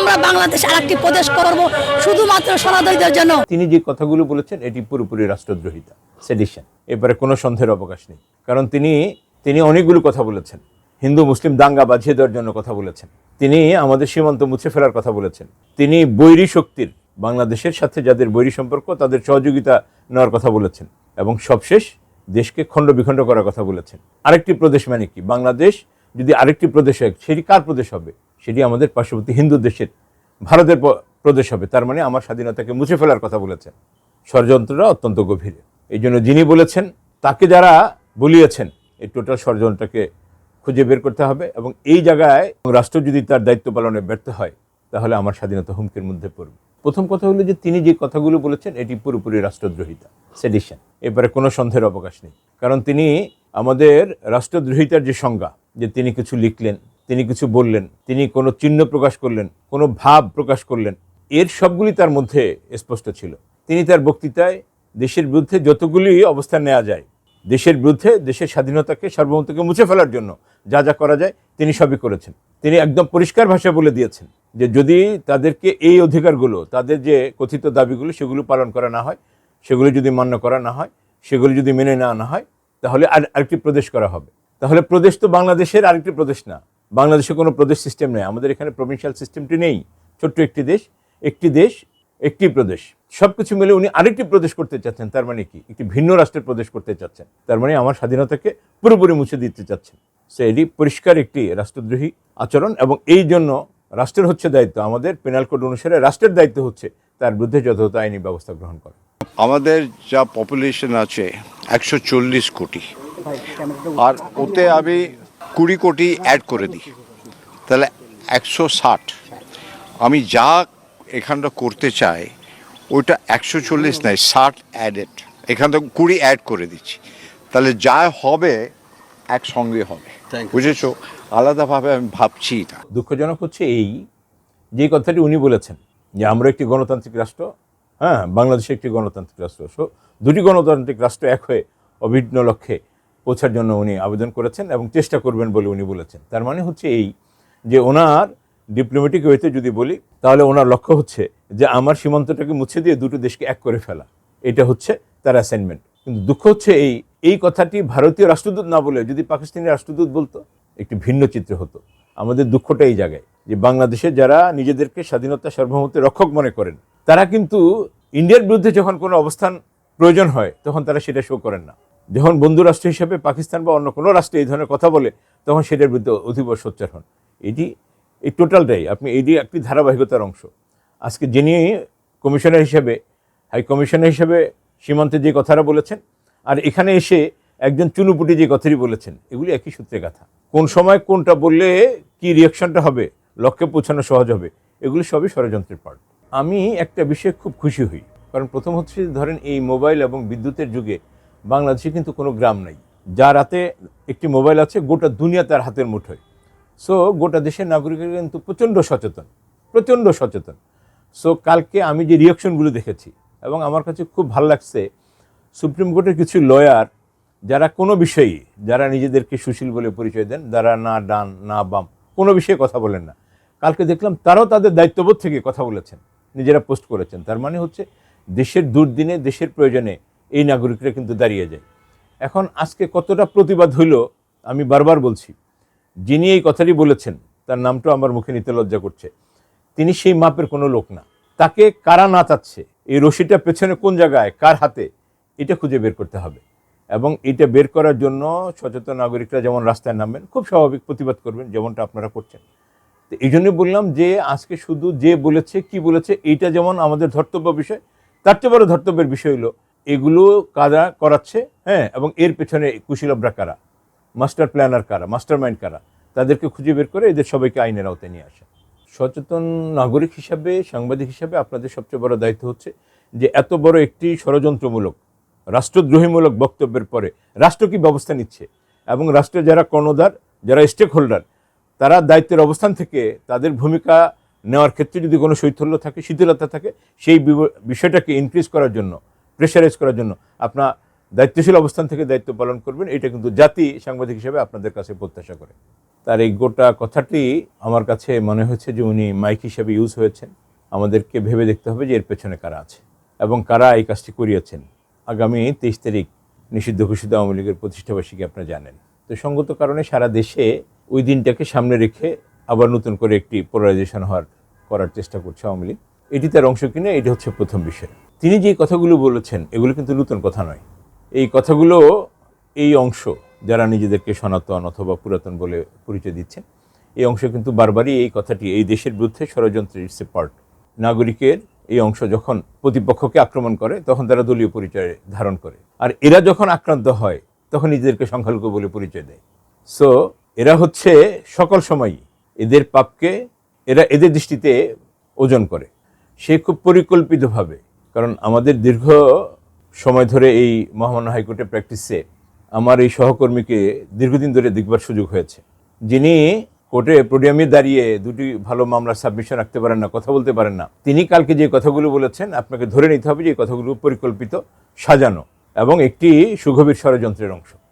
আমরা বাংলাদেশ আরেকটি প্রদেশ করব শুধুমাত্র সনাতনীদের জন্য। তিনি যে কথাগুলো বলেছেন এটি পুরোপুরি রাষ্ট্রদ্রোহিতা, সেডিশন, এবারে কোনো সন্দেহের অবকাশ নেই। কারণ তিনি অনেকগুলো কথা বলেছেন, হিন্দু মুসলিম দাঙ্গা বাঁধিয়ে দেওয়ার জন্য কথা বলেছেন, তিনি আমাদের সীমান্ত মুছে ফেলার কথা বলেছেন, তিনি বৈরী শক্তির, বাংলাদেশের সাথে যাদের বৈরী সম্পর্ক তাদের সহযোগিতা নেওয়ার কথা বলেছেন, এবং সবশেষ দেশকে খণ্ড বিখণ্ড করার কথা বলেছেন। আরেকটি প্রদেশ মানে কি? বাংলাদেশ যদি আরেকটি প্রদেশ হয় সেটি কার প্রদেশ হবে? সেটি আমাদের পার্শ্ববর্তী হিন্দু দেশের ভারতের প্রদেশ হবে। তার মানে আমার স্বাধীনতাকে মুছে ফেলার কথা বলেছেন। ষড়যন্ত্রটা অত্যন্ত গভীর। এই জন্য যিনি বলেছেন তাকে যারা বলিয়েছেন এই টোটাল ষড়যন্ত্রটাকে খুঁজে বের করতে হবে, এবং এই জায়গায় রাষ্ট্র যদি তার দায়িত্ব পালনে ব্যর্থ হয় তাহলে আমার স্বাধীনতা হুমকির মধ্যে পড়বে। প্রথম কথা হলো যে তিনি যে কথাগুলো বলেছেন এটি পুরোপুরি রাষ্ট্রদ্রোহিতা, সেডিশন, এবারে কোনো সন্দেহের অবকাশ নেই। কারণ তিনি আমাদের রাষ্ট্রদ্রোহিতার যে সংজ্ঞা, যে তিনি কিছু লিখলেন, তিনি কিছু বললেন, তিনি কোনো চিহ্ন প্রকাশ করলেন, কোনো ভাব প্রকাশ করলেন, এর সবগুলি তার মধ্যে স্পষ্ট ছিল। তিনি তার বক্তৃতায় দেশের বিরুদ্ধে যতগুলি অবস্থান নেওয়া যায়, দেশের বিরুদ্ধে, দেশের স্বাধীনতাকে, সার্বভৌমত্বকে মুছে ফেলার জন্য যা যা করা যায় তিনি সবই করেছেন। তিনি একদম পরিষ্কার ভাষায় বলে দিয়েছেন যে যদি তাদেরকে এই অধিকারগুলো, তাদের যে কথিত দাবিগুলো সেগুলো পালন করা না হয়, সেগুলো যদি মান্য করা না হয়, সেগুলো যদি মেনে নেওয়া না হয়, তাহলে আরেকটি প্রদেশ করা হবে। তাহলে প্রদেশ তো বাংলাদেশের আরেকটি প্রদেশ না। বাংলাদেশে কোনো প্রদেশ সিস্টেম নেই, আমাদের এখানে প্রভিন্সিয়াল সিস্টেমটি নেই। ছোট্ট একটি দেশ, একটি প্রদেশ, সব কিছু মিলে উনি আরেকটি প্রদেশ করতে চাচ্ছেন। তার মানে কি? একটি ভিন্ন রাষ্ট্রের প্রদেশ করতে চাচ্ছেন। তার মানে আমার স্বাধীনতাকে পুরোপুরি মুছে দিতে চাচ্ছেন। সো এটি পরিষ্কার একটি রাষ্ট্রদ্রোহী আচরণ, এবং এই জন্য রাষ্ট্রের হচ্ছে দায়িত্ব, আমাদের পেনাল কোড অনুসারে রাষ্ট্রের দায়িত্ব হচ্ছে তার বিরুদ্ধে যথাযথ আইনি ব্যবস্থা গ্রহণ করা। আমাদের যা পপুলেশন আছে 140 কোটি, আর ওতে আমি 20 কোটি অ্যাড করে দিই, তাহলে 160। আমি যা এখানটা করতে চাই ওইটা 140 নয়, 60 অ্যাডেড, এখানটা 20 অ্যাড করে দিচ্ছি, তাহলে যা হবে একসঙ্গে হবে। বুঝেছো? আলাদাভাবে আমি ভাবছি না। দুঃখজনক হচ্ছে এই যে কথাটি উনি বলেছেন যে আমরা একটি গণতান্ত্রিক রাষ্ট্র, হ্যাঁ, বাংলাদেশ একটি গণতান্ত্রিক রাষ্ট্র, সো দুটি গণতান্ত্রিক রাষ্ট্র এক হয়ে অভিন্ন লক্ষ্যে পৌঁছার জন্য উনি আবেদন করেছেন এবং চেষ্টা করবেন বলে উনি বলেছেন। তার মানে হচ্ছে এই যে ওনার ডিপ্লোম্যাটিক ওয়েতে যদি বলি তাহলে ওনার লক্ষ্য হচ্ছে যে আমার সীমান্তটাকে মুছে দিয়ে দুটো দেশকে এক করে ফেলা, এটা হচ্ছে তার অ্যাসাইনমেন্ট। কিন্তু দুঃখ হচ্ছে এই কথাটি ভারতীয় রাষ্ট্রদূত না বলে যদি পাকিস্তানি রাষ্ট্রদূত বলতো একটি ভিন্ন চিত্র হতো। আমাদের দুঃখটা এই জায়গায় যে বাংলাদেশে যারা নিজেদেরকে স্বাধীনতা সার্বভৌমত্বের রক্ষক মনে করেন তারা কিন্তু ইন্ডিয়ার বিরুদ্ধে যখন কোনো অবস্থান প্রয়োজন হয় তখন তারা সেটা শো করেন না। যখন বন্ধু রাষ্ট্র হিসেবে পাকিস্তান বা অন্য কোনো রাষ্ট্রে এই ধরনের কথা বলে তখন সেটার বিরুদ্ধে অতীব সোচ্চার হন। এই টোটালটাই এটি একটি ধারাবাহিকতার অংশ। আজকে যিনি কমিশনার হিসেবে, হাই কমিশনার হিসেবে সীমান্তে যে কথাটা বলেছেন, আর এখানে এসে একজন চুনুপুটি যে কথাটি বলেছেন, এগুলি একই সূত্রে গাথা। কোন সময় কোনটা বললে কি রিয়াকশনটা হবে, লক্ষ্যে পৌঁছানো সহজ হবে, এগুলি সবই ষড়যন্ত্রের পার্ট। আমি একটা বিষয়ে খুব খুশি হই, কারণ প্রথম হচ্ছে ধরেন এই মোবাইল এবং বিদ্যুতের যুগে বাংলাদেশে কিন্তু কোনো গ্রাম নাই যার হাতে একটি মোবাইল আছে, গোটা দুনিয়া তার হাতের মুঠোয়। সো গোটা দেশের নাগরিকরা কিন্তু প্রচণ্ড সচেতন। সো কালকে আমি যে রিয়াকশনগুলো দেখেছি এবং আমার কাছে খুব ভালো লাগছে, সুপ্রিম কোর্টের কিছু লয়ার যারা কোনো বিষয়েই, যারা নিজেদেরকে সুশীল বলে পরিচয় দেন, যারা না ডান না বাম কোনো বিষয়ে কথা বলেন না, কালকে দেখলাম তারাও তাদের দায়িত্ববোধ থেকে কথা বলেছেন, নিজেরা পোস্ট করেছেন। তার মানে হচ্ছে দেশের দুর্দিনে, দেশের প্রয়োজনে এই নাগরিকরা কিন্তু দাঁড়িয়ে যায়। এখন আজকে কতটা প্রতিবাদ হইল আমি বারবার বলছি, যিনি এই কথাটি বলেছেন তার নামটাও আমার মুখে নিতে লজ্জা করছে। তিনি সেই মাপের কোনো লোক না। তাকে কারা না চাচ্ছে, এই রশিটা পেছনে কোন জায়গায়, কার হাতে, এটা খুঁজে বের করতে হবে। এবং এটা বের করার জন্য সচেতন নাগরিকরা যেমন রাস্তায় নামবেন, খুব স্বাভাবিক প্রতিবাদ করবেন, যেমনটা আপনারা করছেন। তো এই জন্যই বললাম যে আজকে শুধু যে বলেছে কি বলেছে এইটা যেমন আমাদের ধর্তব্য বিষয়, তার চেয়ে বড় ধর্তব্যের বিষয় হলো এগুলো কারা করাচ্ছে, হ্যাঁ, এবং এর পেছনে কুশীলবরা কারা, মাস্টার প্ল্যানার কারা, মাস্টার মাইন্ড কারা, তাদেরকে খুঁজে বের করে এদের সবাইকে আইনের আওতায় নিয়ে আসে। সচেতন নাগরিক হিসাবে, সাংবাদিক হিসাবে আপনাদের সবচেয়ে বড় দায়িত্ব হচ্ছে যে এত বড় একটি ষড়যন্ত্রমূলক, রাষ্ট্রদ্রোহীমূলক বক্তব্যের পরে রাষ্ট্র কী ব্যবস্থা নিচ্ছে, এবং রাষ্ট্রের যারা কর্ণধার, যারা স্টেক হোল্ডার, তারা দায়িত্বের অবস্থান থেকে তাদের ভূমিকা নেওয়ার ক্ষেত্রে যদি কোনো শৈথল্য থাকে, শিথিলতা থাকে, সেই বিষয়টাকে ইনক্রিজ করার জন্য, প্রেশারাইজ করার জন্য আপনার দায়িত্বশীল অবস্থান থেকে দায়িত্ব পালন করবেন। এটা কিন্তু জাতি সাংবাদিক হিসেবে আপনাদের কাছে প্রত্যাশা করে। তার এই গোটা কথাটি আমার কাছে মনে হচ্ছে যে উনি মাইক হিসেবে ইউজ হয়েছেন। আমাদেরকে ভেবে দেখতে হবে যে এর পেছনে কারা আছে এবং কারা এই কাজটি করিয়েছেন। আগামী 23 তারিখ নিষিদ্ধ ঘোষিত আওয়ামী লীগের প্রতিষ্ঠাবার্ষিকী আপনারা জানেন। তো সঙ্গত কারণে সারা দেশে ওই দিনটাকে সামনে রেখে আবার নতুন করে একটি পোলারাইজেশন করার চেষ্টা করছে আওয়ামী লীগ। এটি তার অংশ কিনা, এটি হচ্ছে প্রথম বিষয়। তিনি যে কথাগুলো বলেছেন এগুলো কিন্তু নতুন কথা নয়। এই কথাগুলো এই অংশ যারা নিজেদেরকে সনাতন অথবা পুরাতন বলে পরিচয় দিচ্ছেন, এই অংশ কিন্তু বারবারই এই কথাটি এই দেশের বিরুদ্ধে ষড়যন্ত্রের ইটস এ পার্ট। নাগরিকের এই অংশ যখন প্রতিপক্ষকে আক্রমণ করে তখন তারা দলীয় পরিচয় ধারণ করে, আর এরা যখন আক্রান্ত হয় তখন নিজেদেরকে সংখ্যালঘু বলে পরিচয় দেয়। সো এরা হচ্ছে সকল সময়ই এদের পাপকে এরা এদের দৃষ্টিতে ওজন করে। সে খুব পরিকল্পিতভাবে, কারণ আমাদের দীর্ঘ সময় ধরে এই মহামান্য হাইকোর্টের প্র্যাকটিসে আমার এই সহকর্মীকে দীর্ঘদিন ধরে দেখবার সুযোগ হয়েছে, যিনি কোর্টে পোডিয়ামে দাঁড়িয়ে দুটি ভালো মামলার সাবমিশন রাখতে পারেন না, কথা বলতে পারেন না। তিনি কালকে যে কথাগুলো বলেছেন আপনাকে ধরে নিতে হবে যে এই কথাগুলো পরিকল্পিত, সাজানো এবং একটি সুগভীর ষড়যন্ত্রের অংশ।